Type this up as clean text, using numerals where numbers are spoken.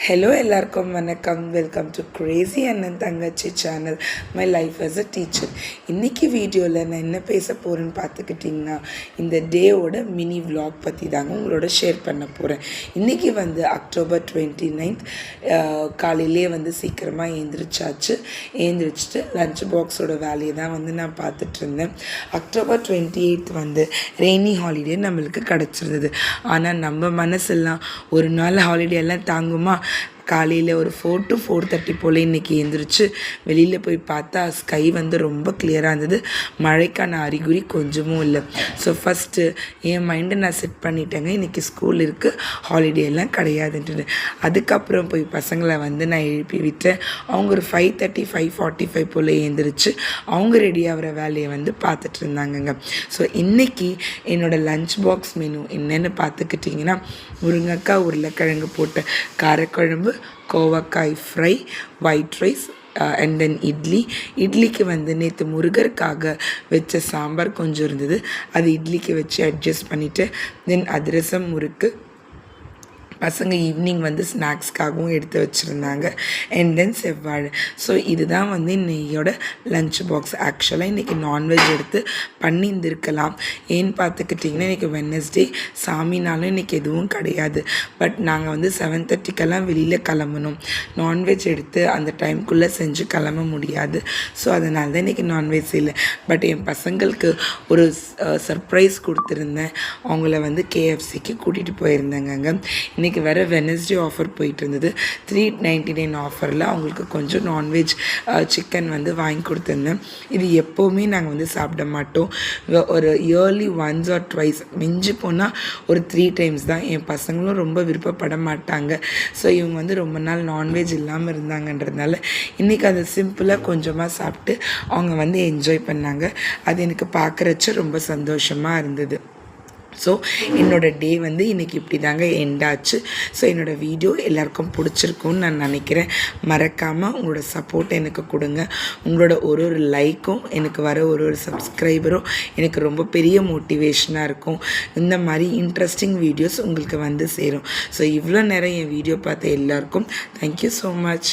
Hello எல்லாருக்கும் வணக்கம். Welcome to Crazy அண்ணன் தங்கச்சி channel, my life as a teacher. இன்றைக்கி வீடியோவில் நான் என்ன பேச போகிறேன்னு பார்த்துக்கிட்டிங்கன்னா, இந்த டேவோட மினி விலாக் பற்றி தாங்க உங்களோட ஷேர் பண்ண போகிறேன். இன்றைக்கி அக்டோபர் 29th காலையிலே சீக்கிரமாக ஏந்திரிச்சிட்டு லஞ்ச் பாக்ஸோட வேலையை தான் நான் பார்த்துட்டு இருந்தேன். அக்டோபர் 28th ரெய்னி ஹாலிடே நம்மளுக்கு கிடச்சிருந்தது. ஆனால் நம்ம மனசெல்லாம் ஒரு நாள் ஹாலிடே எல்லாம் தாங்குமா? காலையில் ஒரு 4 to 4:30 போல் இன்றைக்கி எழுந்திரிச்சு வெளியில் போய் பார்த்தா ஸ்கை ரொம்ப கிளியராக இருந்தது. மழைக்கான அறிகுறி கொஞ்சமும் இல்லை. ஸோ ஃபஸ்ட்டு என் மைண்டை நான் செட் பண்ணிட்டேங்க, இன்றைக்கி ஸ்கூல் இருக்குது, ஹாலிடே எல்லாம் கிடையாதுன்ட்டு. அதுக்கப்புறம் போய் பசங்களை நான் எழுப்பி விட்டேன். அவங்க ஒரு 5:30 5:45 போல் எழுந்திரிச்சு அவங்க ரெடி ஆகிற வேலையை பார்த்துட்டு இருந்தாங்கங்க. ஸோ இன்றைக்கி என்னோடய லஞ்ச் பாக்ஸ் மெனு என்னென்னு பார்த்துக்கிட்டிங்கன்னா, முருங்கைக்காய் உருளைக்கிழங்கு போட்ட காரக்குழம்பு, கோவக்காய் fry, white rice and then இட்லிக்கு நேற்று முருகருக்காக வச்ச சாம்பார் கொஞ்சம் இருந்தது, அது இட்லிக்கு வச்சு அட்ஜஸ்ட் பண்ணிவிட்டு, தென் அதிரசம், முறுக்கு, பசங்க ஈவினிங் ஸ்நாக்ஸ்க்காகவும் எடுத்து வச்சுருந்தாங்க, அண்ட் தென் செவ்வாழை. ஸோ இதுதான் இன்னையோட லஞ்ச் பாக்ஸ். ஆக்சுவலாக இன்றைக்கி நான்வெஜ் எடுத்து பண்ணியிருந்திருக்கலாம். ஏன்னு பார்த்துக்கிட்டிங்கன்னா, இன்றைக்கி வெட்னஸ்டே, சாமினாலும் இன்றைக்கி எதுவும் கிடையாது. பட் நாங்கள் 7:30க்கெல்லாம் வெளியில் கிளம்பணும். நான்வெஜ் எடுத்து அந்த டைம்குள்ளே செஞ்சு கிளம்ப முடியாது. ஸோ அதனால தான் இன்றைக்கி நான்வெஜ் இல்லை. பட் என் பசங்களுக்கு ஒரு சர்ப்ரைஸ் கொடுத்துருந்தேன். அவங்கள KFCக்கு கூட்டிகிட்டு போயிருந்தேங்க. இன்றைக்கி வேறு வெட்னஸ்டே ஆஃபர் போயிட்டு இருந்தது. 399 ஆஃபரில் அவங்களுக்கு கொஞ்சம் நான்வெஜ் சிக்கன் வாங்கி கொடுத்துருந்தேன். இது எப்போவுமே நாங்கள் சாப்பிட மாட்டோம். ஒரு இயர்லி ஒன்ஸ் ஆர் ட்வைஸ், மிஞ்சி போனால் ஒரு 3 times தான். என் பசங்களும் ரொம்ப விருப்பப்பட மாட்டாங்க. ஸோ இவங்க ரொம்ப நாள் நான்வெஜ் இல்லாமல் இருந்தாங்கன்றதுனால இன்றைக்கி அதை சிம்பிளாக கொஞ்சமாக சாப்பிட்டு அவங்க என்ஜாய் பண்ணாங்க. அது எனக்கு பார்க்குறச்ச ரொம்ப சந்தோஷமாக இருந்தது. ஸோ என்னோடய டே இன்றைக்கி இப்படி தாங்க எண்டாச்சு. ஸோ என்னோடய வீடியோ எல்லாருக்கும் பிடிச்சிருக்குன்னு நான் நினைக்கிறேன். மறக்காமல் உங்களோட சப்போர்ட் எனக்கு கொடுங்க. உங்களோட ஒரு லைக்கும் எனக்கு வர ஒரு சப்ஸ்கிரைபரும் எனக்கு ரொம்ப பெரிய மோட்டிவேஷனாக இருக்கும். இந்த மாதிரி இன்ட்ரெஸ்டிங் வீடியோஸ் உங்களுக்கு சேரும். ஸோ இவ்வளோ நேரம் என் வீடியோ பார்த்த எல்லாருக்கும் தேங்க்யூ ஸோ மச்.